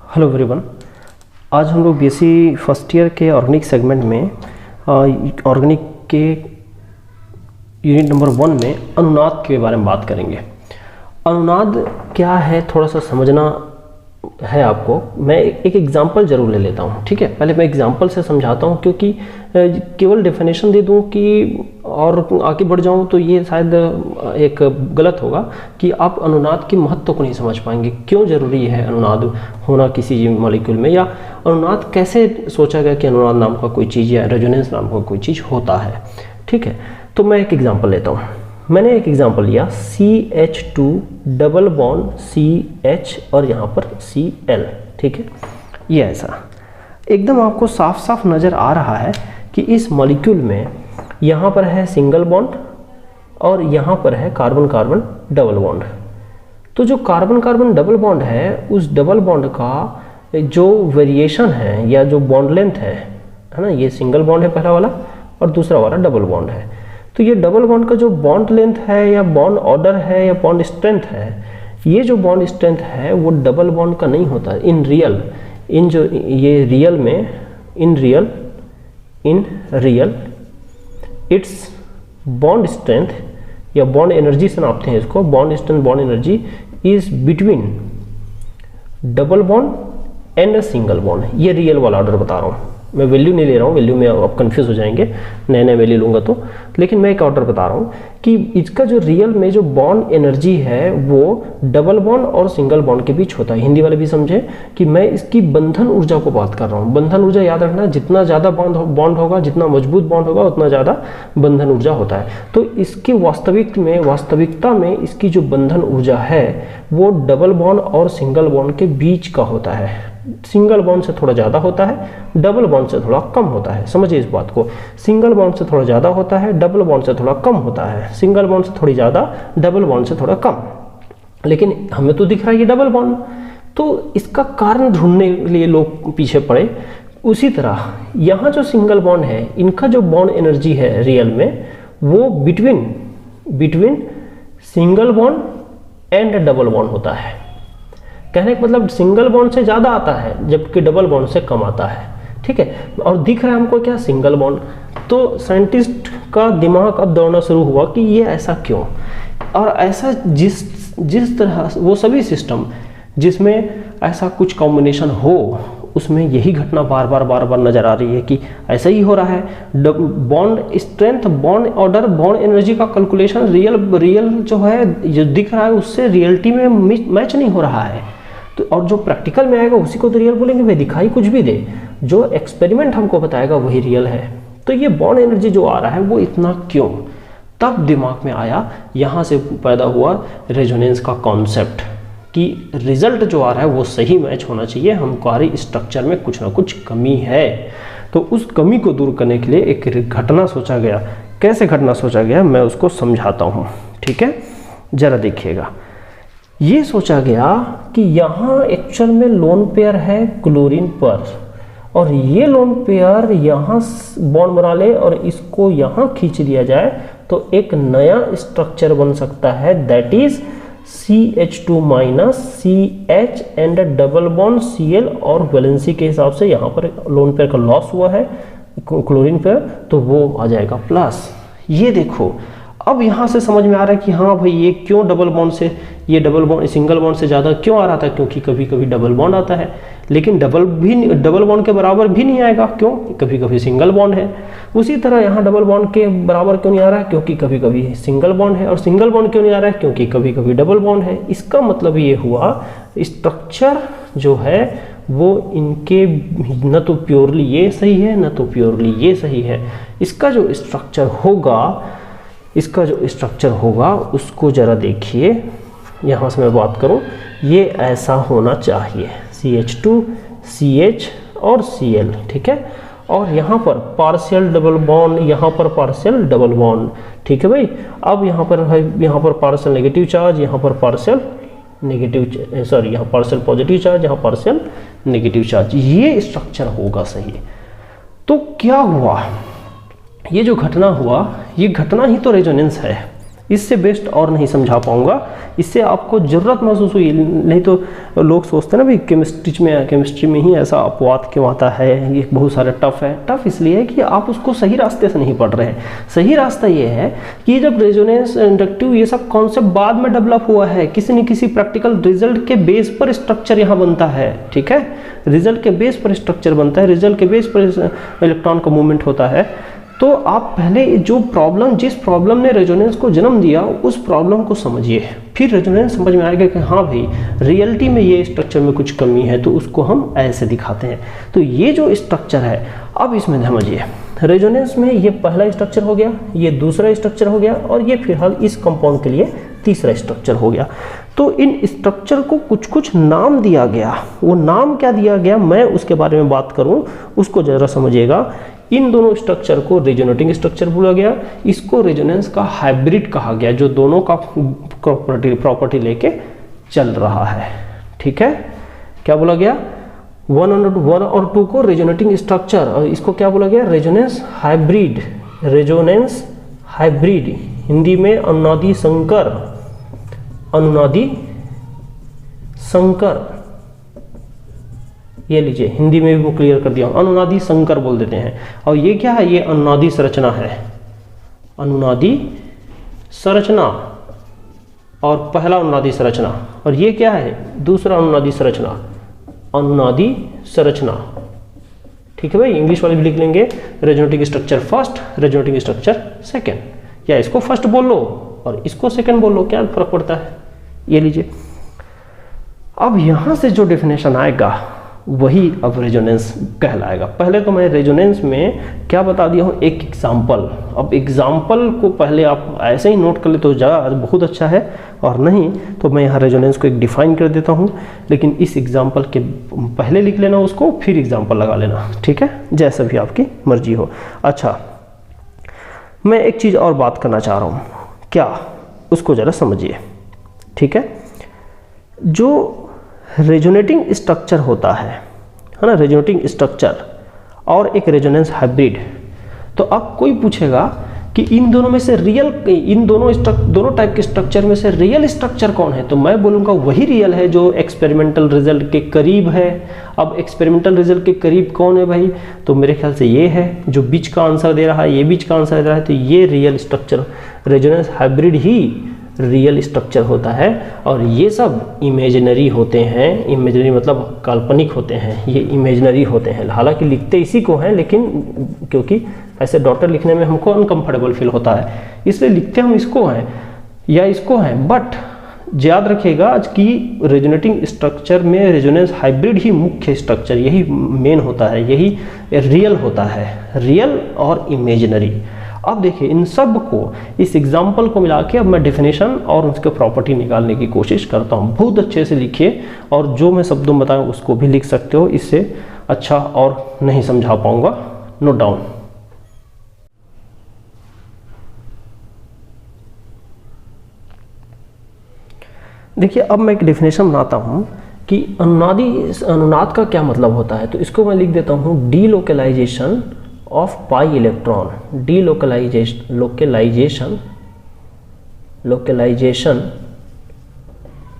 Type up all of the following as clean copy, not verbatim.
Hello everyone. आज हम लोग बीएससी फर्स्ट ईयर के ऑर्गेनिक सेगमेंट में ऑर्गेनिक के यूनिट नंबर 1 में अनुनाद के बारे में बात करेंगे। अनुनाद क्या है थोड़ा सा समझना है आपको। मैं एक एग्जांपल ज़रूर ले लेता हूँ, ठीक है। पहले मैं एग्जांपल से समझाता हूँ, क्योंकि केवल डेफिनेशन दे दूँ कि और आगे बढ़ जाऊँ तो ये शायद एक गलत होगा कि आप अनुनाद के महत्व को नहीं समझ पाएंगे। क्यों ज़रूरी है अनुनाद होना किसी मॉलिक्यूल में, या अनुनाद कैसे सोचा गया कि अनुनाद नाम का कोई चीज़ या रेजोनेंस नाम का कोई चीज़ होता है, ठीक है। तो मैं एक एग्जाम्पल लेता हूँ। मैंने एक एग्जाम्पल लिया CH2 डबल बॉन्ड CH और यहाँ पर Cl, ठीक है। ये ऐसा एकदम आपको साफ साफ नज़र आ रहा है कि इस मॉलिक्यूल में यहाँ पर है सिंगल बॉन्ड और यहाँ पर है कार्बन कार्बन डबल बॉन्ड। तो जो कार्बन कार्बन डबल बॉन्ड है, उस डबल बॉन्ड का जो वेरिएशन है या जो बॉन्ड लेंथ है ना, ये सिंगल बॉन्ड है पहला वाला और दूसरा वाला डबल बॉन्ड है। तो ये डबल बॉन्ड का जो बॉन्ड लेंथ है या बॉन्ड ऑर्डर है या बॉन्ड स्ट्रेंथ है, ये जो बॉन्ड स्ट्रेंथ है वो डबल बॉन्ड का नहीं होता है। In real it's bond strength या बॉन्ड एनर्जी से नापते हैं इसको। Bond strength bond energy is between double bond and single bond. ये रियल वाला ऑर्डर बता रहा हूँ, मैं वैल्यू नहीं ले रहा हूँ, वैल्यू में आप कंफ्यूज हो जाएंगे, नए नए वैल्यू लूँगा तो। लेकिन मैं एक ऑर्डर बता रहा हूँ कि इसका जो रियल में जो बॉन्ड एनर्जी है वो डबल बॉन्ड और सिंगल बॉन्ड के बीच होता है। हिंदी वाले भी समझे कि मैं इसकी बंधन ऊर्जा को बात कर रहा हूँ। बंधन ऊर्जा याद रखना, जितना ज़्यादा बॉन्ड होगा, जितना मजबूत बॉन्ड होगा, उतना ज़्यादा बंधन ऊर्जा होता है। तो इसकी वास्तविकता में इसकी जो बंधन ऊर्जा है वो डबल बॉन्ड और सिंगल बॉन्ड के बीच का होता है। सिंगल बॉन्ड से थोड़ा ज़्यादा होता है, डबल बॉन्ड से थोड़ा कम होता है। समझिए इस बात को, सिंगल बॉन्ड से थोड़ा ज़्यादा होता है, डबल बॉन्ड से थोड़ा कम होता है। सिंगल बॉन्ड से थोड़ी ज़्यादा, डबल बॉन्ड से थोड़ा कम। लेकिन हमें तो दिख रहा है ये डबल बॉन्ड, तो इसका कारण ढूंढने के लिए लोग पीछे पड़े। उसी तरह यहाँ जो सिंगल बॉन्ड है, इनका जो बॉन्ड एनर्जी है रियल में वो between single bond and double bond होता है। कहने का मतलब सिंगल बॉन्ड से ज़्यादा आता है जबकि डबल बॉन्ड से कम आता है, ठीक है। और दिख रहा है हमको क्या, सिंगल बॉन्ड। तो साइंटिस्ट का दिमाग अब दौड़ना शुरू हुआ कि ये ऐसा क्यों, और ऐसा जिस तरह वो सभी सिस्टम जिसमें ऐसा कुछ कॉम्बिनेशन हो उसमें यही घटना बार बार नजर आ रही है कि ऐसा ही हो रहा है। Bond strength, bond order, bond energy का कैलकुलेशन रियल जो है, जो दिख रहा है उससे रियलिटी में मैच नहीं हो रहा है। तो और जो प्रैक्टिकल में आएगा उसी को तो रियल बोलेंगे। भाई दिखाई कुछ भी दे, जो एक्सपेरिमेंट हमको बताएगा वही रियल है। तो ये बॉन्ड एनर्जी जो आ रहा है वो इतना क्यों, तब दिमाग में आया, यहाँ से पैदा हुआ रेजोनेंस का कॉन्सेप्ट कि रिजल्ट जो आ रहा है वो सही मैच होना चाहिए, हमारी स्ट्रक्चर में कुछ ना कुछ कमी है। तो उस कमी को दूर करने के लिए एक घटना सोचा गया। कैसे घटना सोचा गया मैं उसको समझाता हूँ, ठीक है। जरा देखिएगा, ये सोचा गया कि यहाँ एक्चुअल में लोन पेयर है क्लोरीन पर, और ये लोन पेयर यहाँ बॉन्ड बना ले और इसको यहाँ खींच लिया जाए तो एक नया स्ट्रक्चर बन सकता है, that is CH2 minus CH and double bond Cl। और वैलेंसी के हिसाब से यहाँ पर लोन पेयर का लॉस हुआ है क्लोरीन पेयर, तो वो आ जाएगा प्लस। ये देखो, अब यहाँ से समझ में आ रहा है कि हाँ भाई ये क्यों डबल बॉन्ड से, ये डबल बॉन्ड सिंगल बॉन्ड से ज़्यादा क्यों आ रहा था, क्योंकि कभी कभी डबल बॉन्ड आता है, लेकिन डबल बॉन्ड के बराबर भी नहीं आएगा, क्यों, कभी कभी सिंगल बॉन्ड है। उसी तरह यहाँ डबल बॉन्ड के बराबर क्यों नहीं आ रहा है, क्योंकि कभी कभी सिंगल बॉन्ड है। और सिंगल बॉन्ड क्यों नहीं आ रहा है, क्योंकि कभी कभी डबल बॉन्ड है। इसका मतलब ये हुआ स्ट्रक्चर जो है वो इनके न तो प्योरली ये सही है न तो प्योरली ये सही है। इसका जो स्ट्रक्चर होगा उसको जरा देखिए। यहाँ से मैं बात करूँ, ये ऐसा होना चाहिए, CH2 CH और Cl, ठीक है। और यहाँ पर पार्शियल डबल बॉन्ड, यहाँ पर पार्शियल डबल बॉन्ड, ठीक है भाई। अब यहाँ पर है, यहाँ पर पार्शियल नेगेटिव चार्ज, यहाँ पर पार्शियल नेगेटिव, सॉरी यहाँ पार्शियल पॉजिटिव चार्ज, यहाँ पार्शियल नेगेटिव चार्ज, ये स्ट्रक्चर होगा सही। तो क्या हुआ, ये जो घटना हुआ, ये घटना ही तो रेजोनेंस है। इससे बेस्ट और नहीं समझा पाऊंगा। इससे आपको ज़रूरत महसूस हुई, नहीं तो लोग सोचते हैं ना भाई केमिस्ट्री में ही ऐसा अपवाद क्यों आता है, ये बहुत सारा टफ है। टफ इसलिए है कि आप उसको सही रास्ते से नहीं पढ़ रहे हैं। सही रास्ता ये है कि जब रेजोनेंस, इंडक्टिव, ये सब कॉन्सेप्ट बाद में डेवलप हुआ है, किसी न किसी प्रैक्टिकल रिजल्ट के बेस पर स्ट्रक्चर यहाँ बनता है। ठीक है, रिजल्ट के बेस पर स्ट्रक्चर बनता है, रिजल्ट के बेस पर इलेक्ट्रॉन का मूवमेंट होता है। तो आप पहले जो प्रॉब्लम, जिस प्रॉब्लम ने रेजोनेंस को जन्म दिया, उस प्रॉब्लम को समझिए, फिर रेजोनेंस समझ में आएगा कि हाँ भाई रियलिटी में ये स्ट्रक्चर में कुछ कमी है, तो उसको हम ऐसे दिखाते हैं। तो ये जो स्ट्रक्चर है, अब इसमें समझिए, रेजोनेंस में ये पहला स्ट्रक्चर हो गया, ये दूसरा स्ट्रक्चर हो गया, और ये फिलहाल इस कंपाउंड के लिए तीसरा स्ट्रक्चर हो गया। तो इन स्ट्रक्चर को कुछ कुछ नाम दिया गया। वो नाम क्या दिया गया, मैं उसके बारे में बात करूं, उसको जरा समझिएगा। इन दोनों स्ट्रक्चर को रेजोनेटिंग स्ट्रक्चर बोला गया, इसको रेजोनेंस का हाइब्रिड कहा गया, जो दोनों का प्रॉपर्टी लेके चल रहा है। ठीक है, क्या बोला गया, 1 और 2 को रेजोनेटिंग स्ट्रक्चर, और इसको क्या बोला गया, resonance hybrid. Resonance hybrid, Hindi में अनुनादी संकर, अनुनादी संकर, ये लीजिए हिंदी में भी मैं क्लियर कर दिया हूं, अनुनादी संकर बोल देते हैं। और ये क्या है, ये अनुनादी संरचना है, अनुनादी संरचना, और पहला अनुनादी संरचना। और ये क्या है, दूसरा अनुनादी संरचना, अनुनादी संरचना। ठीक है भाई, इंग्लिश वाले भी लिख लेंगे, resonating structure first, resonating structure second, या इसको फर्स्ट बोल लो और इसको सेकेंड बोल लो, क्या फर्क पड़ता है। ये लीजिए, अब यहां से जो डेफिनेशन आएगा वही अब रेजोनेंस कहलाएगा। पहले तो मैं रेजोनेंस में क्या बता दिया हूँ, एक एग्जाम्पल। अब एग्जाम्पल को पहले आप ऐसे ही नोट कर ले तो ज़्यादा बहुत अच्छा है, और नहीं तो मैं यहाँ रेजोनेंस को एक डिफाइन कर देता हूँ, लेकिन इस एग्जाम्पल के पहले लिख लेना उसको, फिर एग्जाम्पल लगा लेना। ठीक है, जैसा भी आपकी मर्जी हो। अच्छा, मैं एक चीज़ और बात करना चाह रहा हूँ, क्या, उसको ज़रा समझिए। ठीक है, जो रेजोनेटिंग स्ट्रक्चर होता है ना, रेजोनेटिंग स्ट्रक्चर और एक रेजोनेंस हाइब्रिड, तो अब कोई पूछेगा कि इन दोनों में से रियल, इन दोनों टाइप के स्ट्रक्चर में से रियल स्ट्रक्चर कौन है, तो मैं बोलूँगा वही रियल है जो एक्सपेरिमेंटल रिजल्ट के करीब है। अब एक्सपेरिमेंटल रिजल्ट के करीब कौन है भाई, तो मेरे ख्याल से ये है, जो बीच का आंसर दे रहा है, ये बीच का आंसर दे रहा है, तो ये रियल स्ट्रक्चर, रेजोनेंस हाइब्रिड ही रियल स्ट्रक्चर होता है। और ये सब इमेजिनरी होते हैं, इमेजिनरी मतलब काल्पनिक होते हैं, ये इमेजिनरी होते हैं। हालांकि लिखते इसी को हैं, लेकिन क्योंकि ऐसे डॉटर लिखने में हमको अनकंफर्टेबल फील होता है, इसलिए लिखते हम इसको हैं या इसको हैं। बट याद रखिएगा कि रेजोनेटिंग स्ट्रक्चर में रेजोनेंस हाइब्रिड ही मुख्य स्ट्रक्चर, यही मेन होता है, यही रियल होता है, रियल और इमेजिनरी। अब देखिए, इन सब को, इस एग्जाम्पल को मिला के अब मैं डेफिनेशन और उसके प्रॉपर्टी निकालने की कोशिश करता हूँ। बहुत अच्छे से लिखिए, और जो मैं शब्दों बताऊँ उसको भी लिख सकते हो, इससे अच्छा और नहीं समझा पाऊंगा। Note down. देखिए, अब मैं एक डेफिनेशन बनाता हूँ कि अनुनाद का क्या मतलब होता है, तो इसको मैं लिख देता हूँ, delocalization of pi electron, localization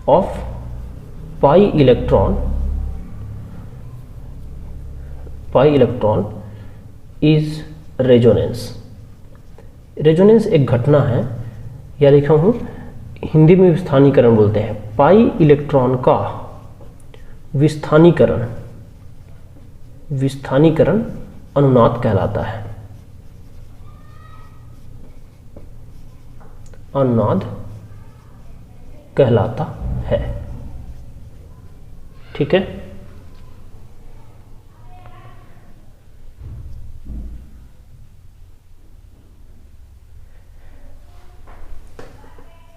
of pi electron is resonance। Resonance एक घटना है, या लिखा हूँ हिंदी में विस्थानीकरण बोलते हैं। पाई इलेक्ट्रॉन का विस्थानीकरण अनुनाद कहलाता है, अनुनाद कहलाता है। ठीक है,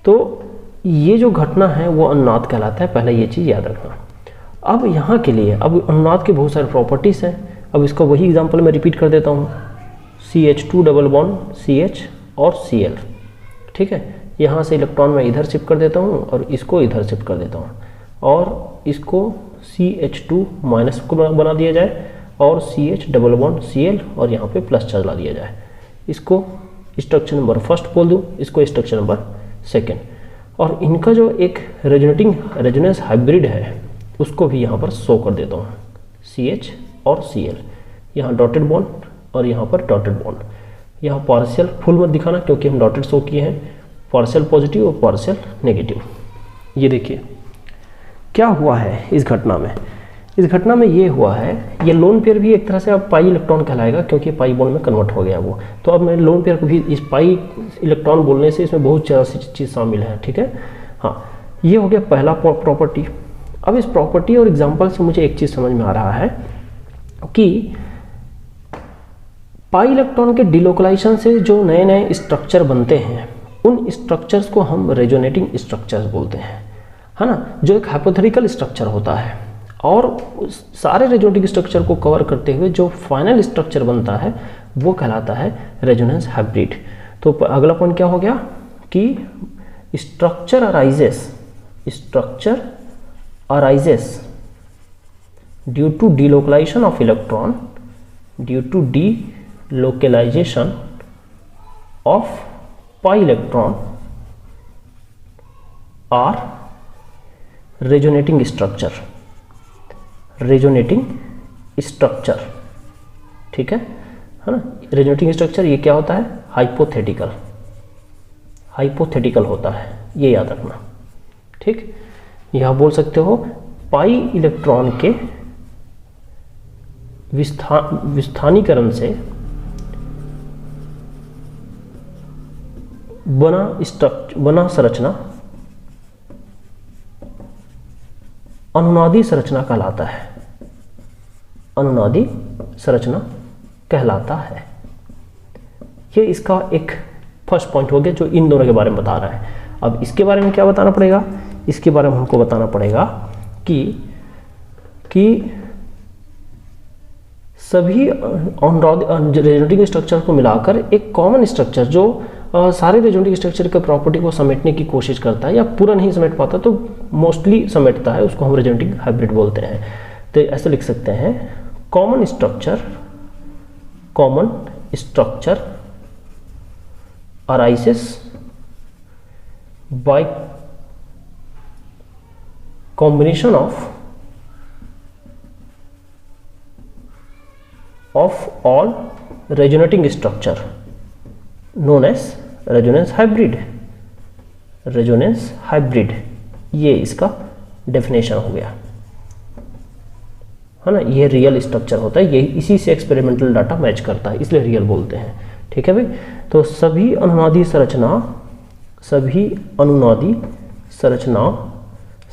तो ये जो घटना है वो अनुनाद कहलाता है, पहले ये चीज़ याद रखना। अब यहाँ के लिए, अब अनुनाद के बहुत सारे प्रॉपर्टीज़ हैं। अब इसका वही एग्जांपल मैं रिपीट कर देता हूँ, CH2 डबल बॉन्ड CH और Cl। ठीक है, यहाँ से इलेक्ट्रॉन मैं इधर शिफ्ट कर देता हूँ और इसको इधर शिफ्ट कर देता हूँ, और इसको CH2 माइनस को बना दिया जाए और CH डबल बॉन्ड Cl और यहाँ पे प्लस चला दिया जाए। इसको स्ट्रक्चर नंबर फर्स्ट बोल दूँ, इसको स्ट्रक्चर नंबर सेकेंड। और इनका जो एक रेजोनेंस हाइब्रिड है उसको भी यहाँ पर शो कर देता हूँ, CH और Cl, यहाँ डॉटेड बॉन्ड और यहाँ पर डॉटेड बॉन्ड। यहाँ पार्शियल फुल मत दिखाना क्योंकि हम डॉटेड शो किए हैं, पार्शियल पॉजिटिव और पार्शियल नेगेटिव। ये देखिए क्या हुआ है इस घटना में। इस घटना में ये हुआ है, ये लोन पेयर भी एक तरह से अब पाई इलेक्ट्रॉन कहलाएगा क्योंकि पाई बॉन्ड में कन्वर्ट हो गया वो। तो अब मैं लोन पेयर को भी इस पाई इलेक्ट्रॉन बोलने से इसमें बहुत ज़्यादा सी चीज़ शामिल है, ठीक है। हाँ, ये हो गया पहला प्रॉपर्टी। अब इस प्रॉपर्टी और एग्जाम्पल से मुझे एक चीज़ समझ में आ रहा है कि पाई इलेक्ट्रॉन के डिलोकलाइजेशन से जो नए नए स्ट्रक्चर बनते हैं उन स्ट्रक्चर्स को हम रेजोनेटिंग स्ट्रक्चर्स बोलते हैं, है ना, जो एक हाइपोथेटिकल स्ट्रक्चर होता है। और सारे रेजोनेटिंग स्ट्रक्चर को कवर करते हुए जो फाइनल स्ट्रक्चर बनता है वो कहलाता है रेजोनेंस हाइब्रिड। तो अगला पॉइंट क्या हो गया कि structure arises due to delocalization of electron, due to delocalization of pi electron are resonating structure, ठीक है ना। रेजोनेटिंग स्ट्रक्चर ये क्या होता है, हाइपोथेटिकल होता है, ये याद रखना, ठीक। यह बोल सकते हो पाई इलेक्ट्रॉन के विस्थानीकरण से बना संरचना अनुनादी संरचना कहलाता है, अनुनादी संरचना कहलाता है। ये इसका एक फर्स्ट पॉइंट हो गया जो इन दोनों के बारे में बता रहा है। अब इसके बारे में क्या बताना पड़ेगा, इसके बारे में हमको बताना पड़ेगा कि सभी रेजोनेटिंग स्ट्रक्चर को मिलाकर एक कॉमन स्ट्रक्चर जो सारे रेजोनेटिंग स्ट्रक्चर के प्रॉपर्टी को समेटने की कोशिश करता है या पूरा नहीं समेट पाता तो मोस्टली समेटता है, उसको हम रेजोनेटिंग हाइब्रिड बोलते हैं। तो ऐसे लिख सकते हैं common structure arises bye combination of all resonating structure known as resonance hybrid। ये इसका डेफिनेशन हो गया, है ना। ये रियल स्ट्रक्चर होता है, ये इसी से एक्सपेरिमेंटल डाटा मैच करता है, इसलिए रियल बोलते हैं, ठीक है भाई। तो सभी अनुनादी संरचनाओं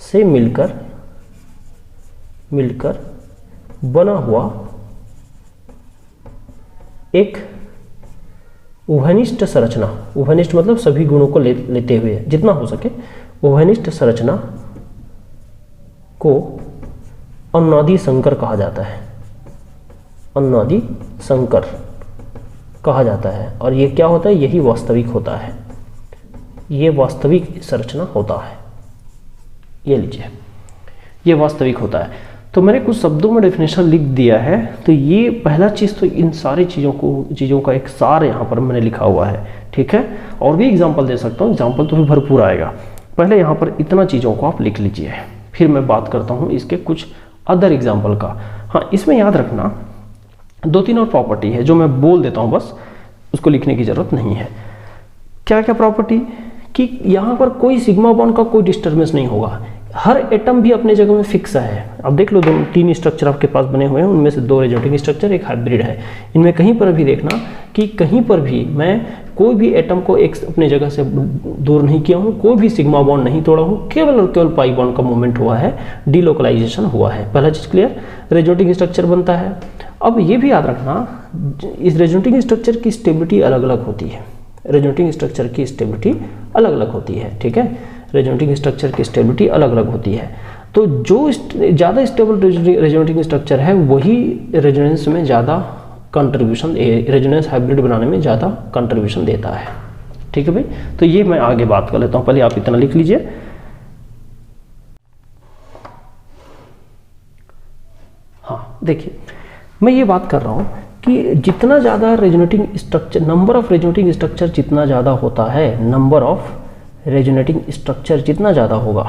से मिलकर बना हुआ एक उभयनिष्ठ संरचना, उभयनिष्ठ मतलब सभी गुणों को लेते हुए जितना हो सके, उभयनिष्ठ संरचना को अनुनादी संकर कहा जाता है, अनुनादी संकर कहा जाता है। और ये क्या होता है, यही वास्तविक होता है, ये वास्तविक संरचना होता है। ये लीजिए, ये वास्तविक होता है। तो मैंने कुछ शब्दों में डेफिनेशन लिख दिया है। तो ये पहला चीज़ तो इन सारी चीज़ों का एक सार यहाँ पर मैंने लिखा हुआ है, ठीक है। और भी एग्जांपल दे सकता हूँ, एग्जांपल तो भी भरपूर आएगा। पहले यहाँ पर इतना चीज़ों को आप लिख लीजिए, फिर मैं बात करता हूँ इसके कुछ अदर एग्जाम्पल का। हाँ, इसमें याद रखना 2-3 और प्रॉपर्टी है जो मैं बोल देता हूँ, बस उसको लिखने की ज़रूरत नहीं है। क्या क्या प्रॉपर्टी कि यहाँ पर कोई सिग्मा बॉन्ड का कोई डिस्टर्बेंस नहीं होगा, हर एटम भी अपने जगह में फिक्स है। अब देख लो, 2-3 स्ट्रक्चर आपके पास बने हुए हैं, उनमें से 2 रेजोनेटिंग स्ट्रक्चर, एक हाइब्रिड है। इनमें कहीं पर भी देखना कि कहीं पर भी मैं कोई भी एटम को एक अपने जगह से दूर नहीं किया हूँ, कोई भी सिग्मा बॉन्ड नहीं तोड़ा हूँ, केवल और केवल पाई बॉन्ड का मूवमेंट हुआ है, डिलोकलाइजेशन हुआ है। पहला चीज़ क्लियर, रेजोनेटिंग स्ट्रक्चर बनता है। अब ये भी याद रखना, इस रेजोनेटिंग स्ट्रक्चर की स्टेबिलिटी अलग अलग होती है, रेजोनेटिंग स्ट्रक्चर की स्टेबिलिटी अलग अलग होती है, ठीक है। रेजोनेटिंग स्ट्रक्चर की स्टेबिलिटी अलग अलग होती है। तो जो ज़्यादा स्टेबल रेजोनेटिंग स्ट्रक्चर है वही रेजोनेंस में ज़्यादा कंट्रीब्यूशन, रेजोनेंस हाइब्रिड बनाने में ज़्यादा कंट्रीब्यूशन देता है, ठीक है भाई। तो ये मैं आगे बात कर लेता हूँ, पहले आप इतना लिख लीजिए। हाँ देखिए, मैं ये बात कर रहा हूँ कि जितना ज़्यादा resonating structure, number of resonating structure जितना ज़्यादा होता है, नंबर ऑफ रेजोनेटिंग स्ट्रक्चर जितना ज़्यादा होगा,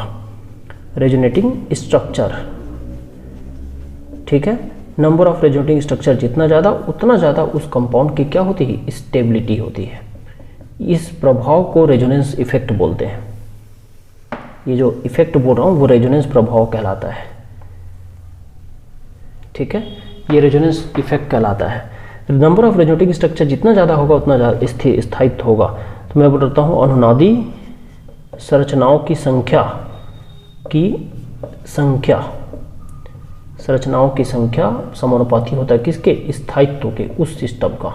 रेजोनेटिंग स्ट्रक्चर, ठीक है, नंबर ऑफ रेजोनेटिंग स्ट्रक्चर जितना ज़्यादा, उतना ज़्यादा उस कंपाउंड की क्या होती है, स्टेबिलिटी होती है। इस प्रभाव को रेजोनेंस इफेक्ट बोलते हैं। ये जो इफेक्ट बोल रहा हूँ वो रेजोनेंस प्रभाव कहलाता है, ठीक है, ये रेजोनेंस इफेक्ट कहलाता है। नंबर ऑफ रेजोनेटिंग स्ट्रक्चर जितना ज़्यादा होगा उतना ज़्यादा स्थायित्व होगा। तो मैं बोलता हूँ अनुनादी संरचनाओं की संख्या समानुपाती होता है किसके, स्थायित्व के, उस सिस्टम का।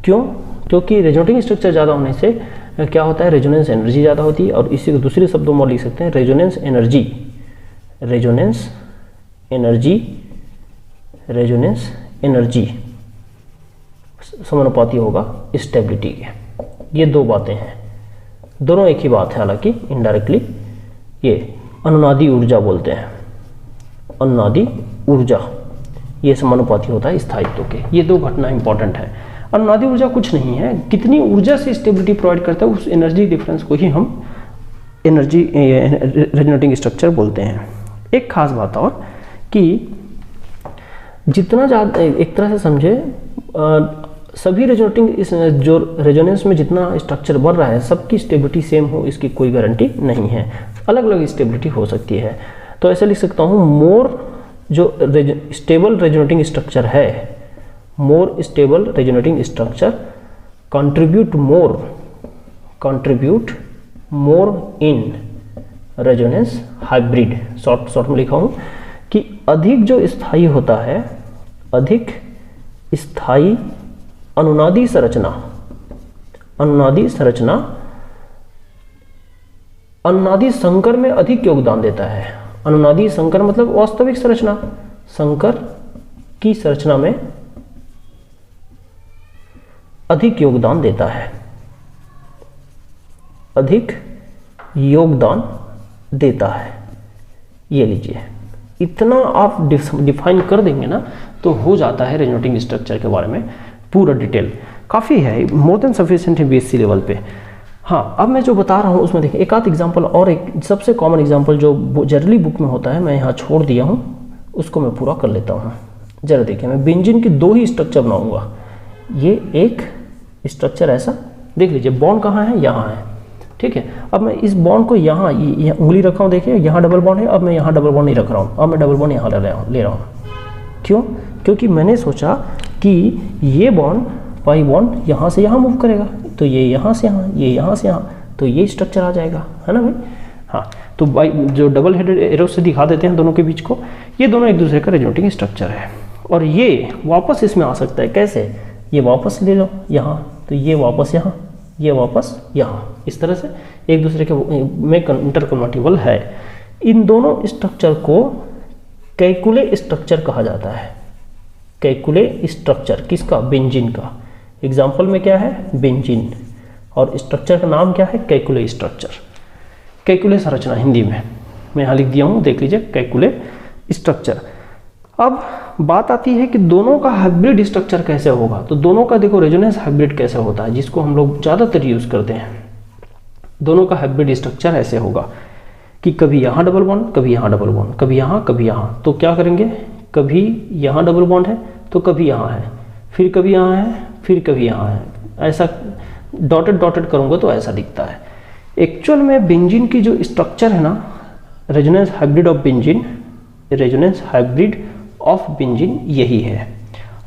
क्यों? क्योंकि रेजोनेटिंग स्ट्रक्चर ज़्यादा होने से क्या होता है, रेजोनेंस एनर्जी ज़्यादा होती है, और इसी को दूसरे शब्दों में लिख सकते हैं रेजोनेंस एनर्जी समानुपाती होगा स्टेबिलिटी के। ये दो बातें हैं, दोनों एक ही बात है, हालांकि इनडायरेक्टली। ये अनुनादी ऊर्जा बोलते हैं, अनुनादी ऊर्जा, ये समानुपाती होता है स्थायित्व के। ये दो घटना इंपॉर्टेंट है। अनुनादी ऊर्जा कुछ नहीं है, कितनी ऊर्जा से स्टेबिलिटी प्रोवाइड करता है, उस एनर्जी डिफरेंस को ही हम एनर्जी रेजोनेटिंग स्ट्रक्चर बोलते हैं। एक खास बात और कि जितना ज़्यादा, एक तरह से समझे, सभी रेजोनेटिंग जो रेजोनेंस में जितना स्ट्रक्चर बढ़ रहा है सबकी स्टेबिलिटी सेम हो, इसकी कोई गारंटी नहीं है, अलग अलग स्टेबिलिटी हो सकती है। तो ऐसे लिख सकता हूँ, मोर जो स्टेबल रेजोनेटिंग स्ट्रक्चर है, more stable resonating structure contribute more in resonance hybrid. Short में लिखा हूँ कि अधिक जो स्थायी होता है, अधिक स्थायी अनुनादी संरचना अनुनादी संकर में अधिक योगदान देता है। अनुनादी संकर मतलब वास्तविक संरचना, संकर की संरचना में अधिक योगदान देता है, अधिक योगदान देता है। ये लीजिए, इतना आप डिफाइन कर देंगे ना तो हो जाता है रेजोनेटिंग स्ट्रक्चर के बारे में पूरा डिटेल। काफ़ी है, मोर देन सफिशिएंट है बीएससी लेवल पे। हाँ, अब मैं जो बता रहा हूँ उसमें देखिए एक आध एग्जाम्पल, और एक सबसे कॉमन एग्जाम्पल जो जनरली बुक में होता है मैं यहाँ छोड़ दिया हूँ, उसको मैं पूरा कर लेता हूँ। जरा देखिए, मैं बेंजीन की दो ही स्ट्रक्चर बनाऊंगा। ये एक स्ट्रक्चर ऐसा देख लीजिए, बॉन्ड कहाँ है, यहाँ है, ठीक है। अब मैं इस बॉन्ड को यहाँ उंगली रखा हूँ, देखिए यहाँ डबल बॉन्ड है, अब मैं यहाँ डबल बॉन्ड नहीं रख रहा हूँ, अब मैं डबल बॉन्ड यहाँ ले रहा हूँ। क्यों? क्योंकि मैंने सोचा कि ये बॉन्ड पाई बॉन्ड यहाँ से यहाँ मूव करेगा, तो ये यहाँ से यहाँ, ये यहाँ से यहाँ, तो ये स्ट्रक्चर आ जाएगा, है ना भाई। हाँ, तो बाई जो डबल हेडेड एरो से दिखा देते हैं दोनों के बीच को, ये दोनों एक दूसरे का रेजोनेटिंग स्ट्रक्चर है। और ये वापस इसमें आ सकता है, कैसे? ये वापस ले लो यहाँ, तो ये वापस यहाँ, ये वापस यहाँ, इस तरह से एक दूसरे के में इंटर कन्वर्टिबल है। इन दोनों स्ट्रक्चर को कैकुले स्ट्रक्चर कहा जाता है। कैकुले स्ट्रक्चर किसका? बेंजीन का। एग्जाम्पल में क्या है? बेंजीन, और स्ट्रक्चर का नाम क्या है? Kekulé structure. कैकुले संरचना हिंदी में मैं यहाँ लिख दिया हूँ, देख लीजिए, कैकुले स्ट्रक्चर। अब बात आती है कि दोनों का हाइब्रिड स्ट्रक्चर कैसे होगा। तो दोनों का देखो रेजोनेंस हाइब्रिड कैसे होता है, जिसको हम लोग ज़्यादातर यूज़ करते हैं। दोनों का हाइब्रिड स्ट्रक्चर ऐसे होगा कि कभी यहाँ डबल बॉन्ड, कभी यहाँ डबल बॉन्ड, कभी यहाँ, कभी यहाँ। तो क्या करेंगे, कभी यहाँ डबल बॉन्ड है तो कभी यहाँ है, फिर कभी यहाँ है, फिर कभी यहाँ है। ऐसा डॉटेड डॉटेड करूँगा तो ऐसा दिखता है। एक्चुअल में बेंजीन की जो स्ट्रक्चर है ना, resonance hybrid of benzene, resonance hybrid of benzene यही है,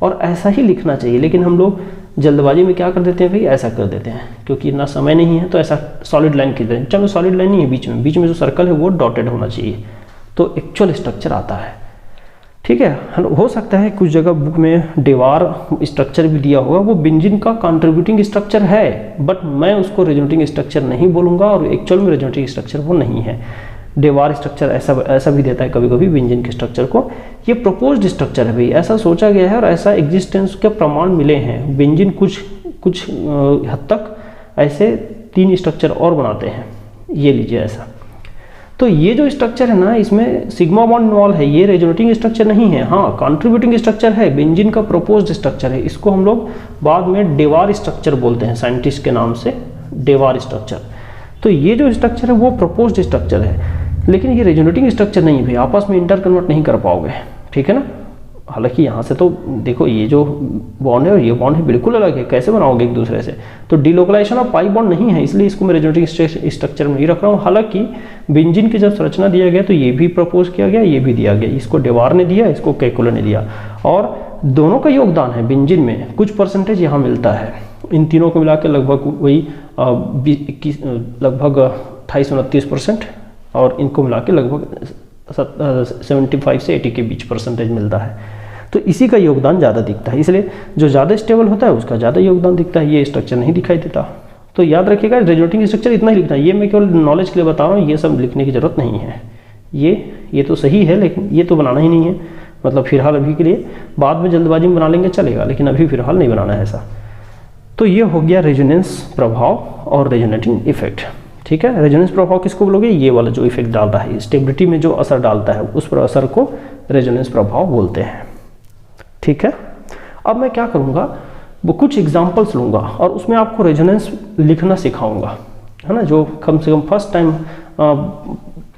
और ऐसा ही लिखना चाहिए। लेकिन हम लोग जल्दबाजी में क्या कर देते हैं भाई, ऐसा कर देते हैं, क्योंकि इतना समय नहीं है तो ऐसा सॉलिड लाइन खींच देते हैं। चलो सॉलिड लाइन नहीं है, बीच में जो सर्कल है वो डॉटेड होना चाहिए, तो एक्चुअल स्ट्रक्चर आता है। ठीक है, हो सकता है कुछ जगह बुक में डेवार स्ट्रक्चर भी दिया होगा, वो बेंजीन का कंट्रीब्यूटिंग स्ट्रक्चर है, बट मैं उसको रेजोनेटिंग स्ट्रक्चर नहीं बोलूँगा, और एक्चुअल में रेजोनेटिंग स्ट्रक्चर वो नहीं है। डेवार स्ट्रक्चर ऐसा भी देता है कभी कभी बेंजीन के स्ट्रक्चर को। ये प्रपोज्ड स्ट्रक्चर है भाई, ऐसा सोचा गया है और ऐसा एग्जिस्टेंस के प्रमाण मिले हैं। बेंजीन कुछ हद तक ऐसे 3 स्ट्रक्चर और बनाते हैं, ये लीजिए ऐसा। तो ये जो स्ट्रक्चर है ना, इसमें सिग्मा बॉन्ड इन्वॉल्व है, ये रेजोनेटिंग स्ट्रक्चर नहीं है। हाँ, कंट्रीब्यूटिंग स्ट्रक्चर है, बेंजीन का प्रपोज्ड स्ट्रक्चर है। इसको हम लोग बाद में डेवार स्ट्रक्चर बोलते हैं साइंटिस्ट के नाम से, डेवार स्ट्रक्चर। तो ये जो स्ट्रक्चर है वो प्रपोज्ड स्ट्रक्चर है, लेकिन ये रेजोनेटिंग स्ट्रक्चर नहीं है भाई, आपस में इंटर कन्वर्ट नहीं कर पाओगे, ठीक है ना। हालांकि यहाँ से तो देखो ये जो बॉन्ड है और ये बॉन्ड है बिल्कुल अलग है, कैसे बनाओगे एक दूसरे से। तो डिलोकलाइजेशन ऑफ पाई बॉन्ड नहीं है, इसलिए इसको मैं रेजोनेटिंग स्ट्रक्चर में नहीं रख रहा हूँ। हालांकि बेंजीन की जब संरचना दिया गया तो ये भी प्रपोज किया गया, ये भी दिया गया, इसको डेवार ने दिया, इसको कैकुलर ने दिया, और दोनों का योगदान है बेंजीन में, कुछ परसेंटेज यहाँ मिलता है। इन तीनों को मिला के लगभग वही लगभग 28-29%, और इनको मिला के लगभग 75 से 80 के बीच परसेंटेज मिलता है। तो इसी का योगदान ज़्यादा दिखता है, इसलिए जो ज़्यादा स्टेबल होता है उसका ज़्यादा योगदान दिखता है, ये स्ट्रक्चर नहीं दिखाई देता। तो याद रखिएगा रेजोनेटिंग स्ट्रक्चर इतना ही लिखना है, ये मैं केवल नॉलेज के लिए बता रहा हूँ, ये सब लिखने की ज़रूरत नहीं है। ये तो सही है, लेकिन ये तो बनाना ही नहीं है, मतलब फिलहाल अभी के लिए, बाद में जल्दबाजी में बना लेंगे चलेगा, लेकिन अभी फिलहाल नहीं बनाना है ऐसा। तो ये हो गया रेजोनेंस प्रभाव और रेजोनेटिंग इफेक्ट, ठीक है। रेजोनेंस प्रभाव किसको बोलोगे, ये वाला जो इफेक्ट डालता है, स्टेबिलिटी में जो असर डालता है उस पर असर को रेजोनेंस प्रभाव बोलते हैं, ठीक है। अब मैं क्या करूँगा, वो कुछ एग्जाम्पल्स लूँगा और उसमें आपको रेजोनेंस लिखना सिखाऊंगा, है ना। जो कम से कम फर्स्ट टाइम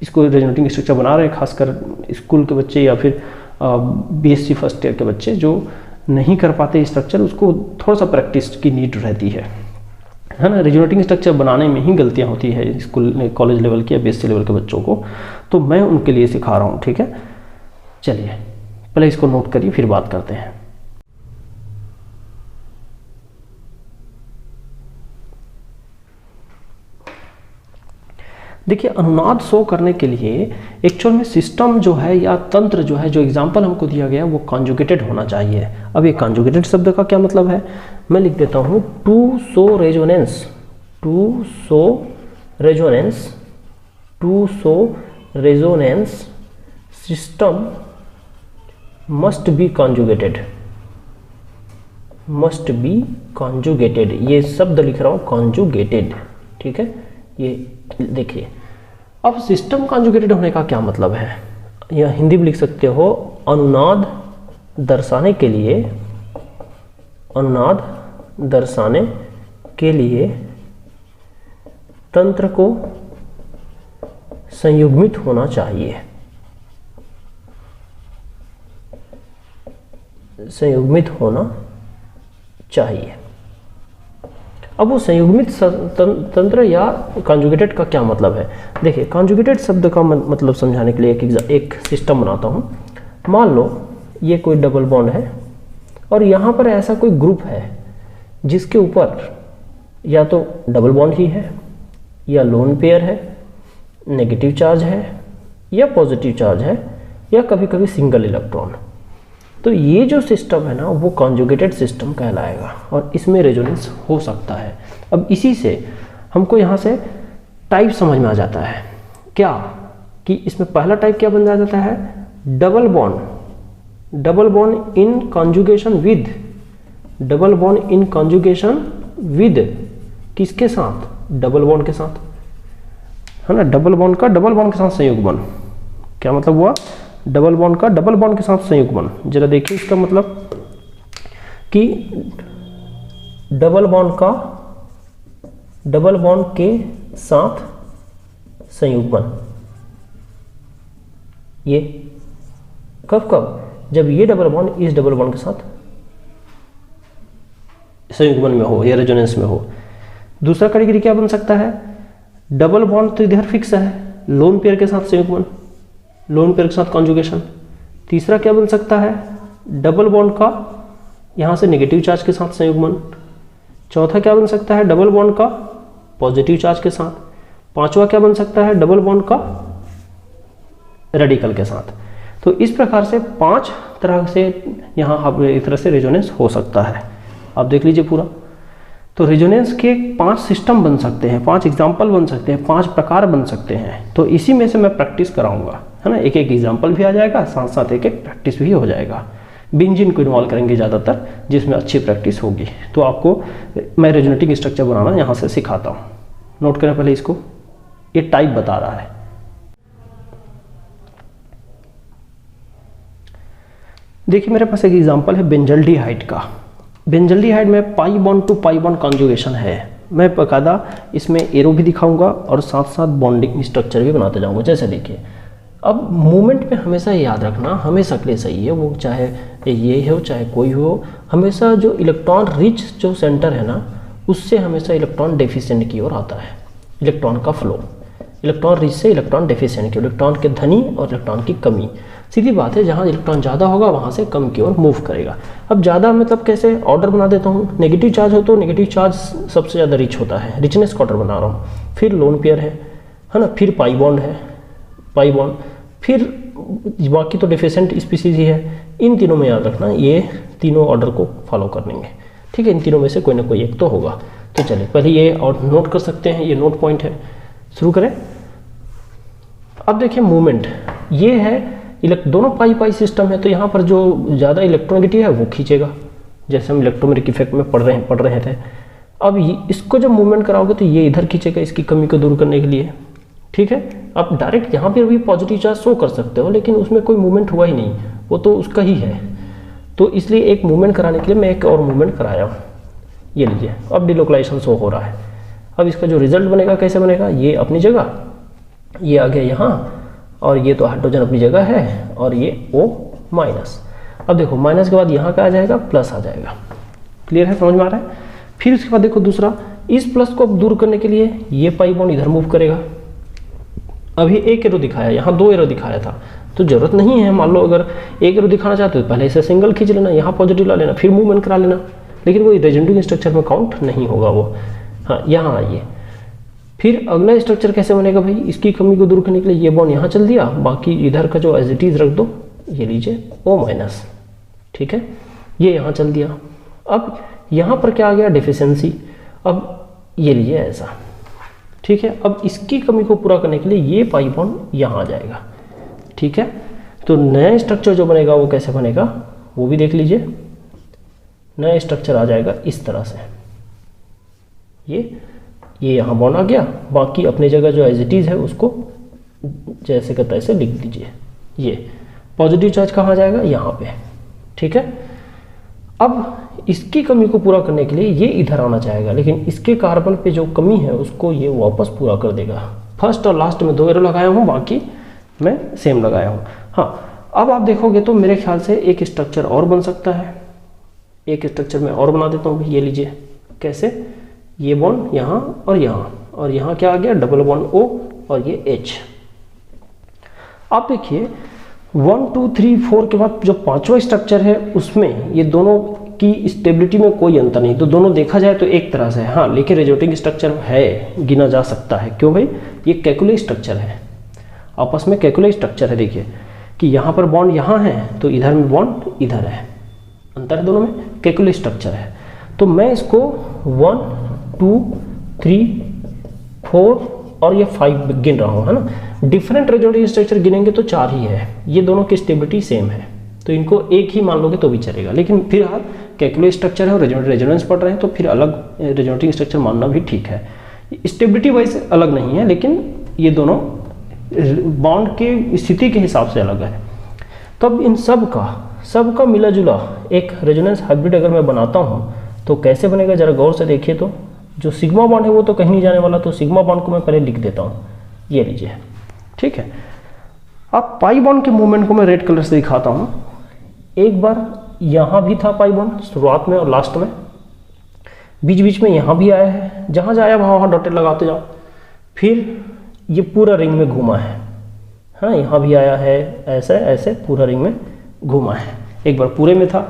इसको रेजोनेटिंग स्ट्रक्चर बना रहे हैं, खासकर स्कूल के बच्चे या फिर BSc फर्स्ट ईयर के बच्चे जो नहीं कर पाते स्ट्रक्चर, उसको थोड़ा सा प्रैक्टिस की नीड रहती है ना। रेजोनेटिंग स्ट्रक्चर बनाने में ही गलतियां होती है स्कूल कॉलेज लेवल के या BSc लेवल के बच्चों को, तो मैं उनके लिए सिखा रहा हूँ, ठीक है। चलिए पहले इसको नोट करिए, फिर बात करते हैं। देखिए अनुनाद शो करने के लिए एक्चुअल में सिस्टम जो है या तंत्र जो है, जो एग्जाम्पल हमको दिया गया है वो कॉन्जुगेटेड होना चाहिए। अब ये कॉन्जुगेटेड शब्द का क्या मतलब है, मैं लिख देता हूँ to show resonance, to show resonance, to show resonance system must be conjugated, must be conjugated, ये शब्द लिख रहा हूँ कॉन्जुगेटेड, ठीक है। ये देखिए, अब सिस्टम कॉन्जुगेटेड होने का क्या मतलब है, या हिंदी में लिख सकते हो अनुनाद दर्शाने के लिए, अनुनाद दर्शाने के लिए तंत्र को संयुग्मित होना चाहिए, संयुग्मित होना चाहिए। अब वो संयुग्मित तंत्र या कॉन्जुगेटेड का क्या मतलब है, देखिए कॉन्जुगेटेड शब्द का मतलब समझाने के लिए एक सिस्टम बनाता हूँ। मान लो ये कोई डबल बॉन्ड है और यहाँ पर ऐसा कोई ग्रुप है जिसके ऊपर या तो डबल बॉन्ड ही है, या लोन पेयर है, नेगेटिव चार्ज है, या पॉजिटिव चार्ज है, या कभी कभी सिंगल इलेक्ट्रॉन। तो ये जो सिस्टम है ना वो कॉन्जुगेटेड सिस्टम कहलाएगा और इसमें रेजोनेंस हो सकता है। अब इसी से हमको यहाँ से टाइप समझ में आ जाता है क्या, कि इसमें पहला टाइप क्या बन जाता है, double bond, double bond in conjugation with, double bond in conjugation with किसके साथ, डबल बॉन्ड के साथ, है ना। डबल बॉन्ड का डबल बॉन्ड के साथ संयुग्म बॉन्ड, क्या मतलब हुआ, डबल बॉन्ड का डबल बॉन्ड के साथ संयुग्म बॉन्ड। जरा देखिए इसका मतलब कि डबल बॉन्ड का डबल बॉन्ड के साथ संयुग्म बॉन्ड, ये कब कब, जब ये डबल बॉन्ड इस डबल बॉन्ड के साथ संयुग्म बॉन्ड में हो या रेजोनेंस में हो। दूसरा कैटेगरी क्या बन सकता है, डबल बॉन्ड तो इधर फिक्स है, लोन पेयर के साथ संयुग्म बॉन्ड, लोन पेयर के साथ कॉन्जुगेशन। तीसरा क्या बन सकता है, डबल बॉन्ड का यहाँ से नेगेटिव चार्ज के साथ संयुग्म बॉन्ड। चौथा क्या बन सकता है, डबल बॉन्ड का पॉजिटिव चार्ज के साथ। पांचवा क्या बन सकता है, डबल बॉन्ड का रेडिकल के साथ। तो इस प्रकार से 5 तरह से यहाँ एक तरह से रेजोनेंस हो सकता है। आप देख लीजिए पूरा, तो रेजोनेंस के 5 सिस्टम बन सकते हैं, 5 एग्जाम्पल बन सकते हैं, 5 प्रकार बन सकते हैं। तो इसी में से मैं प्रैक्टिस कराऊंगा, है ना। एक एक एग्जाम्पल भी आ जाएगा, साथ साथ एक एक प्रैक्टिस भी हो जाएगा। बेंजीन को इन्वॉल्व करेंगे ज़्यादातर, जिसमें अच्छी प्रैक्टिस होगी। तो आपको मैं रेजोनेटिंग स्ट्रक्चर बनाना यहाँ से सिखाता हूँ। नोट करें पहले इसको, ये टाइप बता रहा है। देखिए मेरे पास एक एग्जाम्पल है बेंजल्डिहाइड का। बेंजल्डिहाइड में pi bond to pi bond conjugation है, मैं बाकायदा इसमें एरो भी दिखाऊंगा और साथ साथ बॉन्डिंग स्ट्रक्चर भी बनाते जाऊंगा। जैसे देखिए, अब मूवमेंट में हमेशा याद रखना, हमेशा के लिए सही है, वो चाहे ये हो चाहे कोई हो, हमेशा जो इलेक्ट्रॉन रिच जो सेंटर है ना, उससे हमेशा इलेक्ट्रॉन डेफिशिएंट की ओर आता है। इलेक्ट्रॉन का फ्लो इलेक्ट्रॉन रिच से इलेक्ट्रॉन डेफिशिएंट की, इलेक्ट्रॉन के धनी और इलेक्ट्रॉन की कमी। सीधी बात है, जहाँ इलेक्ट्रॉन ज़्यादा होगा वहाँ से कम की ओर मूव करेगा। अब ज़्यादा मतलब कैसे, ऑर्डर बना देता हूँ। नेगेटिव चार्ज हो तो नेगेटिव चार्ज सबसे ज़्यादा रिच होता है, रिचनेस का ऑर्डर बना रहा हूँ। फिर लोन पेयर है ना, फिर पाई बॉन्ड है, पाई बॉन्ड, फिर बाकी तो डेफिशिएंट स्पीसीज ही है। इन तीनों में याद रखना, ये तीनों ऑर्डर को फॉलो कर लेंगे, ठीक है। इन तीनों में से कोई ना कोई एक तो होगा। तो चलिए पहले ये और नोट कर सकते हैं, ये नोट पॉइंट है। शुरू करें। अब देखिए मूवमेंट, ये है दोनों पाई पाई सिस्टम है, तो यहाँ पर जो ज़्यादा इलेक्ट्रोनेगेटिव है वो खींचेगा, जैसे हम इलेक्ट्रोमैग्नेटिक इफेक्ट में पढ़ रहे थे। अब इसको जब मूवमेंट कराओगे तो ये इधर खींचेगा इसकी कमी को दूर करने के लिए, ठीक है। आप डायरेक्ट यहाँ पर भी पॉजिटिव चार्ज शो कर सकते हो, लेकिन उसमें कोई मूवमेंट हुआ ही नहीं, वो तो उसका ही है। तो इसलिए एक मूवमेंट कराने के लिए मैं एक और मूवमेंट कराया हूँ। ये लीजिए, अब डिलोकलाइजेशन शो हो रहा है। अब इसका जो रिजल्ट बनेगा कैसे बनेगा, ये अपनी जगह, ये आ गया यहाँ, और ये तो हाइड्रोजन अपनी जगह है, और ये O माइनस। अब देखो माइनस के बाद यहाँ का आ जाएगा, प्लस आ जाएगा। क्लियर है, समझ में आ रहा है। फिर उसके बाद देखो दूसरा, इस प्लस को दूर करने के लिए ये पाई बॉन्ड इधर मूव करेगा। अभी एक एरो दिखाया, यहाँ 2 एरो दिखाया था, तो जरूरत नहीं है। मान लो अगर एक एरो दिखाना चाहते हो पहले इसे सिंगल खींच लेना, यहाँ पॉजिटिव ला लेना, फिर मूवमेंट करा लेना, लेकिन वो रेजोनेटिंग स्ट्रक्चर में काउंट नहीं होगा वो। हाँ, यहाँ आइए। फिर अगला स्ट्रक्चर कैसे बनेगा भाई, इसकी कमी को दूर करने के लिए ये बॉन्ड यहाँ चल दिया, बाकी इधर का जो एज इट इज रख दो, ये लीजिए O माइनस, ठीक है। ये यहाँ चल दिया। अब यहाँ पर क्या आ गया, डेफिशिएंसी। अब ये लीजिए ऐसा, ठीक है। अब इसकी कमी को पूरा करने के लिए ये पाई बॉन्ड यहाँ आ जाएगा, ठीक है। तो नया स्ट्रक्चर जो बनेगा वो कैसे बनेगा वो भी देख लीजिए। नया स्ट्रक्चर आ जाएगा इस तरह से, ये यहाँ बॉन्ड आ गया, बाकी अपनी जगह जो एज इट इज है उसको जैसे का तैसे लिख दीजिए। ये पॉजिटिव चार्ज कहाँ जाएगा, यहाँ पे, ठीक है। अब इसकी कमी को पूरा करने के लिए ये इधर आना चाहेगा, लेकिन इसके कार्बन पे जो कमी है उसको ये वापस पूरा कर देगा। फर्स्ट और लास्ट में 2 एरो लगाया हूँ, बाकी मैं सेम लगाया हूँ। हाँ, अब आप देखोगे तो मेरे ख्याल से एक स्ट्रक्चर और बन सकता है। एक स्ट्रक्चर में और बना देता हूँ, ये लीजिए कैसे, ये बॉन्ड यहाँ और यहाँ क्या आ गया, डबल बॉन्ड O और ये H। आप देखिए 1 2 3 4 के बाद जो 5वां स्ट्रक्चर है उसमें ये दोनों की स्टेबिलिटी में कोई अंतर नहीं, तो दोनों देखा जाए तो एक तरह से हाँ, लेकिन रेजोनेटिंग स्ट्रक्चर है, गिना जा सकता है। क्यों भाई, ये कैकुले स्ट्रक्चर है, आपस में कैकुले स्ट्रक्चर है। देखिए कि यहाँ पर बॉन्ड यहाँ है तो इधर में बॉन्ड इधर है, अंतर है दोनों में, कैकुले स्ट्रक्चर है। तो मैं इसको 1 2 3 4 और ये 5 गिन रहा हूँ, है ना। डिफरेंट रेजोनेटिंग स्ट्रक्चर गिनेंगे तो 4 ही है, ये दोनों की स्टेबिलिटी सेम है, तो इनको एक ही मान लोगे तो भी चलेगा। लेकिन फिलहाल कैकुले स्ट्रक्चर है और रेजोनेंस पढ़ रहे हैं, तो फिर अलग रेजोनेटिंग स्ट्रक्चर मानना भी ठीक है। स्टेबिलिटी वाइज अलग नहीं है, लेकिन ये दोनों बॉन्ड के स्थिति के हिसाब से अलग है। तब इन सब का मिला जुला एक रेजोनेंस हाइब्रिड अगर मैं बनाता हूँ तो कैसे बनेगा, जरा गौर से देखिए। तो जो सिग्मा बॉन्ड है वो तो कहीं नहीं जाने वाला, तो सिग्मा बॉन्ड को मैं पहले लिख देता हूँ, ये लीजिए, ठीक है। अब पाई बॉन्ड के मूवमेंट को मैं रेड कलर से दिखाता हूँ। एक बार यहाँ भी था पाई बॉन्ड शुरुआत में और लास्ट में, बीच बीच में यहाँ भी आया है, जहाँ जाया वहाँ डॉटेड लगाते जाओ। फिर ये पूरा रिंग में घूमा है, हाँ, यहाँ भी आया है, ऐसे ऐसे पूरा रिंग में घूमा है। एक बार पूरे में था,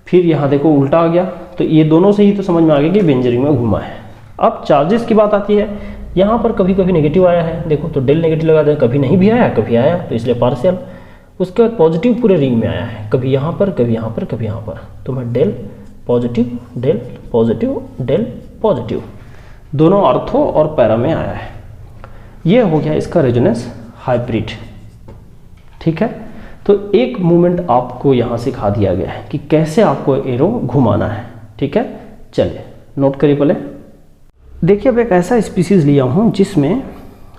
फिर यहाँ देखो उल्टा आ गया, तो ये दोनों से ही तो समझ में आ गया कि बेंज रिंग में घूमा है। अब चार्जेस की बात आती है, यहाँ पर कभी कभी नेगेटिव आया है, देखो तो डेल नेगेटिव लगा दें, कभी नहीं भी आया, कभी आया, तो इसलिए पार्शियल। उसके बाद पॉजिटिव पूरे रिंग में आया है, कभी यहाँ पर, कभी यहाँ पर, कभी यहाँ पर, तो मैं del positive del positive del positive दोनों ऑर्थो और पैरा में आया है। ये हो गया इसका रेजोनेंस हाइब्रिड, ठीक है। तो एक मूवमेंट आपको यहाँ सिखा दिया गया है कि कैसे आपको एरो घुमाना है, ठीक है। चलिए नोट करिए पहले। देखिए अब एक ऐसा स्पीसीज लिया हूँ जिसमें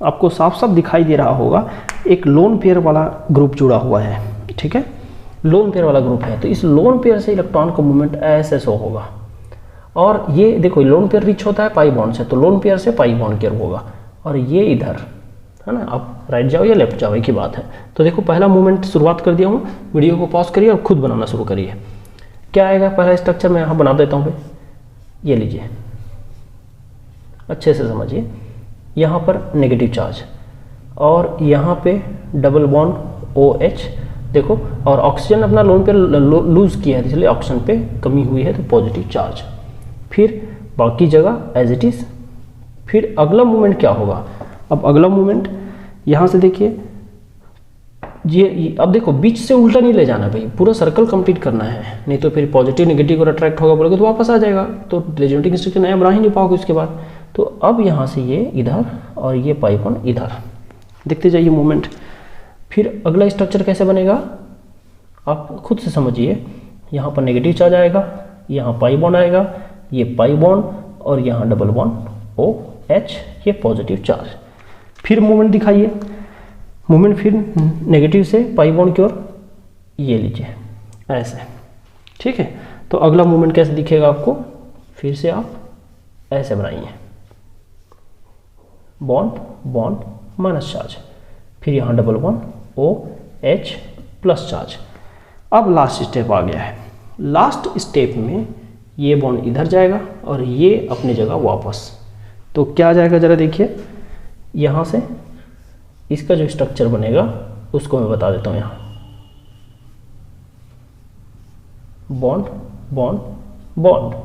आपको साफ साफ दिखाई दे रहा होगा एक लोन पेयर वाला ग्रुप जुड़ा हुआ है, ठीक है। लोन पेयर वाला ग्रुप है, तो इस लोन पेयर से इलेक्ट्रॉन का मूवमेंट ऐसे शो होगा। और ये देखो लोन पेयर रिच होता है पाई बॉन्ड से, तो लोन पेयर से पाई बॉन्ड केयर होगा, और ये इधर है ना, आप राइट जाओ या लेफ्ट जाओ एक ही बात है। तो देखो पहला मूवमेंट शुरुआत कर दिया हूँ, वीडियो को पॉज करिए और खुद बनाना शुरू करिए। क्या आएगा पहला स्ट्रक्चर, मैं यहाँ बना देता हूँ भाई, ये लीजिए अच्छे से समझिए, यहाँ पर नेगेटिव चार्ज और यहाँ पे डबल बॉन्ड OH देखो, और ऑक्सीजन अपना लोन पे लूज किया है इसलिए ऑक्सीजन पे कमी हुई है तो पॉजिटिव चार्ज। फिर बाकी जगह एज इट इज। फिर अगला मूवमेंट क्या होगा, अब अगला मूवमेंट यहाँ से देखिए, ये अब देखो बीच से उल्टा नहीं ले जाना भाई, पूरा सर्कल कंप्लीट करना है, नहीं तो फिर पॉजिटिव नेगेटिव और अट्रैक्ट होगा बोलोगे तो वापस आ जाएगा, तो रेजोनेटिंग स्ट्रक्चर नया बना ही नहीं पाओगे उसके बाद। तो अब यहाँ से ये इधर और ये पाई बॉन्ड इधर, देखते जाइए मूवमेंट। फिर अगला स्ट्रक्चर कैसे बनेगा आप खुद से समझिए, यहाँ पर नेगेटिव चार्ज आएगा, यहाँ पाई बॉन्ड आएगा, ये पाई बॉन्ड और यहाँ डबल बॉन्ड OH, ये पॉजिटिव चार्ज। फिर मूवमेंट दिखाइए, मूवमेंट फिर नेगेटिव से पाई बॉन्ड की ओर, ये लीजिए ऐसे, ठीक है। तो अगला मूवमेंट कैसे दिखेगा आपको, फिर से आप ऐसे बनाइए, बॉन्ड बॉन्ड माइनस चार्ज, फिर यहाँ double bond OH plus charge. अब लास्ट स्टेप आ गया है, लास्ट स्टेप में ये बॉन्ड इधर जाएगा और ये अपनी जगह वापस। तो क्या आ जाएगा जरा देखिए, यहाँ से इसका जो स्ट्रक्चर बनेगा उसको मैं बता देता हूँ, यहाँ बॉन्ड बॉन्ड बॉन्ड,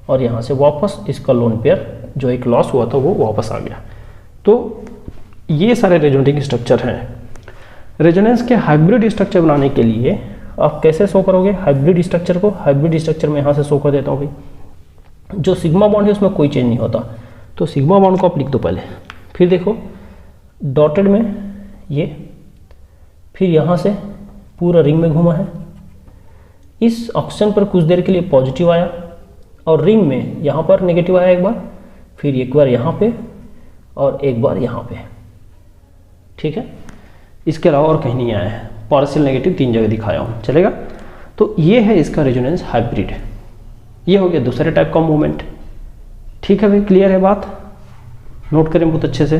और यहाँ से वापस इसका लोन पेयर जो एक लॉस हुआ था वो वापस आ गया। तो ये सारे रेजोनेटिंग स्ट्रक्चर हैं। रेजोनेंस के हाइब्रिड स्ट्रक्चर बनाने के लिए आप कैसे शो करोगे हाइब्रिड स्ट्रक्चर को, हाइब्रिड स्ट्रक्चर में यहाँ से शो कर देता हूँ भाई। जो सिग्मा बॉन्ड है उसमें कोई चेंज नहीं होता, तो सिग्मा बॉन्ड को आप लिख दो पहले, फिर देखो डॉटेड में ये, फिर यहाँ से पूरा रिंग में घूमा है, इस ऑक्सीजन पर कुछ देर के लिए पॉजिटिव आया और रिंग में यहाँ पर नेगेटिव आया एक बार, फिर एक बार यहाँ पे और एक बार यहाँ पे, ठीक है। इसके अलावा और कहीं नहीं आया है, पार्शियल नेगेटिव 3 जगह दिखाया हूँ, चलेगा। तो ये है इसका रेजोनेंस हाइब्रिड। ये हो गया दूसरे टाइप का मूवमेंट, ठीक है भाई, क्लियर है बात, नोट करें बहुत अच्छे से।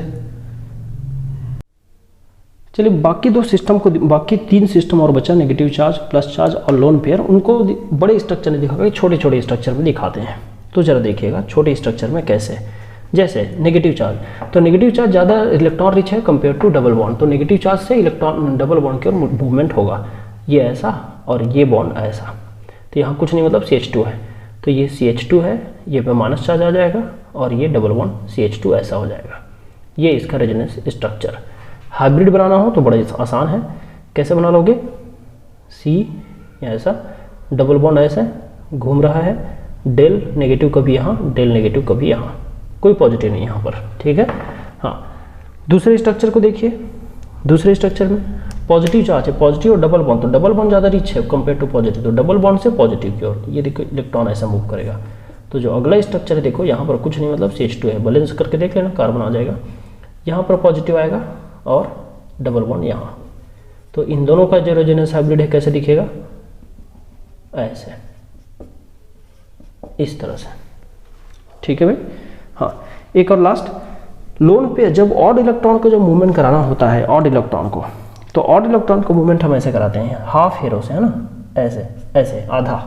चलिए बाकी 2 सिस्टम को, बाकी 3 सिस्टम और बचा, नेगेटिव चार्ज, प्लस चार्ज और लोन पेयर, उनको बड़े स्ट्रक्चर में दिखाएगा, छोटे छोटे स्ट्रक्चर में दिखाते हैं। तो जरा देखिएगा छोटे स्ट्रक्चर में कैसे, जैसे नेगेटिव चार्ज, तो नेगेटिव चार्ज ज़्यादा इलेक्ट्रॉन रिच है कंपेयर टू डबल बॉन्ड, तो नेगेटिव चार्ज से इलेक्ट्रॉन डबल बॉन्ड की ओर मूवमेंट होगा, ये ऐसा और ये बॉन्ड ऐसा। तो यहाँ कुछ नहीं मतलब CH2 है, तो ये CH2 है, ये पे माइनस चार्ज आ जाएगा और ये डबल बॉन्ड CH2 ऐसा हो जाएगा। ये इसका रेजोनेंस स्ट्रक्चर। हाइब्रिड बनाना हो तो बड़ा आसान है, कैसे बना लोगे, C ऐसा, डबल बॉन्ड ऐसे घूम रहा है, डेल नेगेटिव कभी यहाँ, डेल नेगेटिव कभी यहाँ, कोई पॉजिटिव नहीं यहाँ पर, ठीक है। हाँ, दूसरे स्ट्रक्चर को देखिए, दूसरे स्ट्रक्चर में पॉजिटिव चार्ज है, पॉजिटिव और डबल बॉन्ड, तो डबल बॉन्ड ज़्यादा रिच है कंपेयर टू पॉजिटिव, तो डबल बॉन्ड से पॉजिटिव की ओर ये देखो इलेक्ट्रॉन ऐसा मूव करेगा। तो जो अगला स्ट्रक्चर है देखो, यहाँ पर कुछ नहीं मतलब CH2 है, बैलेंस करके देख लेना, कार्बन आ जाएगा, यहाँ पर पॉजिटिव आएगा और डबल बॉन्ड यहाँ। तो इन दोनों का जो रेजोनेंस हाइब्रिड है कैसे दिखेगा, ऐसे, इस तरह से, ठीक है भाई। हाँ, एक और लास्ट, लोन पे जब ऑड इलेक्ट्रॉन को जो मूवमेंट कराना होता है, ऑड इलेक्ट्रॉन को, तो ऑड इलेक्ट्रॉन को मूवमेंट हम ऐसे कराते हैं, हाफ हेरो से, है ना, ऐसे ऐसे आधा,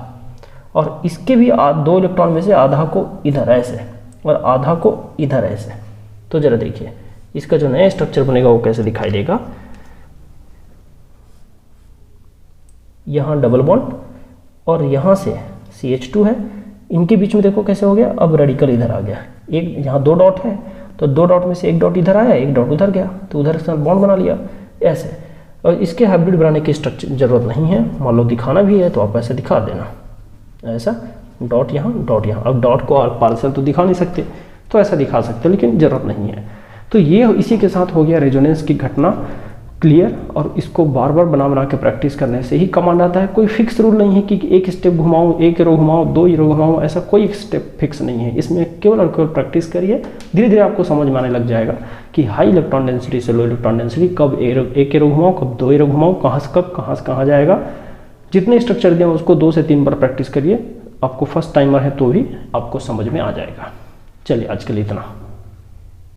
और इसके भी 2 इलेक्ट्रॉन में से आधा को इधर ऐसे और आधा को इधर ऐसे। तो जरा देखिए इसका जो नया स्ट्रक्चर बनेगा वो कैसे दिखाई देगा, यहाँ डबल बॉन्ड और यहाँ से CH2 है, इनके बीच में देखो कैसे हो गया, अब रेडिकल इधर आ गया, एक यहाँ 2 डॉट है, तो 2 डॉट में से एक डॉट इधर आया, एक डॉट उधर गया, तो उधर से बॉन्ड बना लिया ऐसे। और इसके हाइब्रिड बनाने की स्ट्रक्चर जरूरत नहीं है, मान लो दिखाना भी है तो आप ऐसे दिखा देना, ऐसा डॉट यहाँ डॉट यहाँ। अब डॉट को पार्सल तो दिखा नहीं सकते, तो ऐसा दिखा सकते, लेकिन ज़रूरत नहीं है। तो ये इसी के साथ हो गया रेजोनेंस की घटना क्लियर, और इसको बार बार बना के प्रैक्टिस करने से ही कमांड आता है। कोई फिक्स रूल नहीं है कि एक स्टेप घुमाऊँ, एक रो घुमाऊँ, 2 रो घुमाऊँ, ऐसा कोई स्टेप फिक्स नहीं है। इसमें केवल और केवल प्रैक्टिस करिए, धीरे धीरे आपको समझ में आने लग जाएगा कि हाई इलेक्ट्रॉन डेंसिटी से लो इलेक्ट्रॉन डेंसिटी कब एक रो घुमाऊँ, कब 2 रो घुमाऊँ, कहाँ से कब कहाँ जाएगा। जितने स्ट्रक्चर दिए उसको 2 से 3 बार प्रैक्टिस करिए, आपको फर्स्ट टाइमर है तो भी आपको समझ में आ जाएगा। चलिए आज के लिए इतना।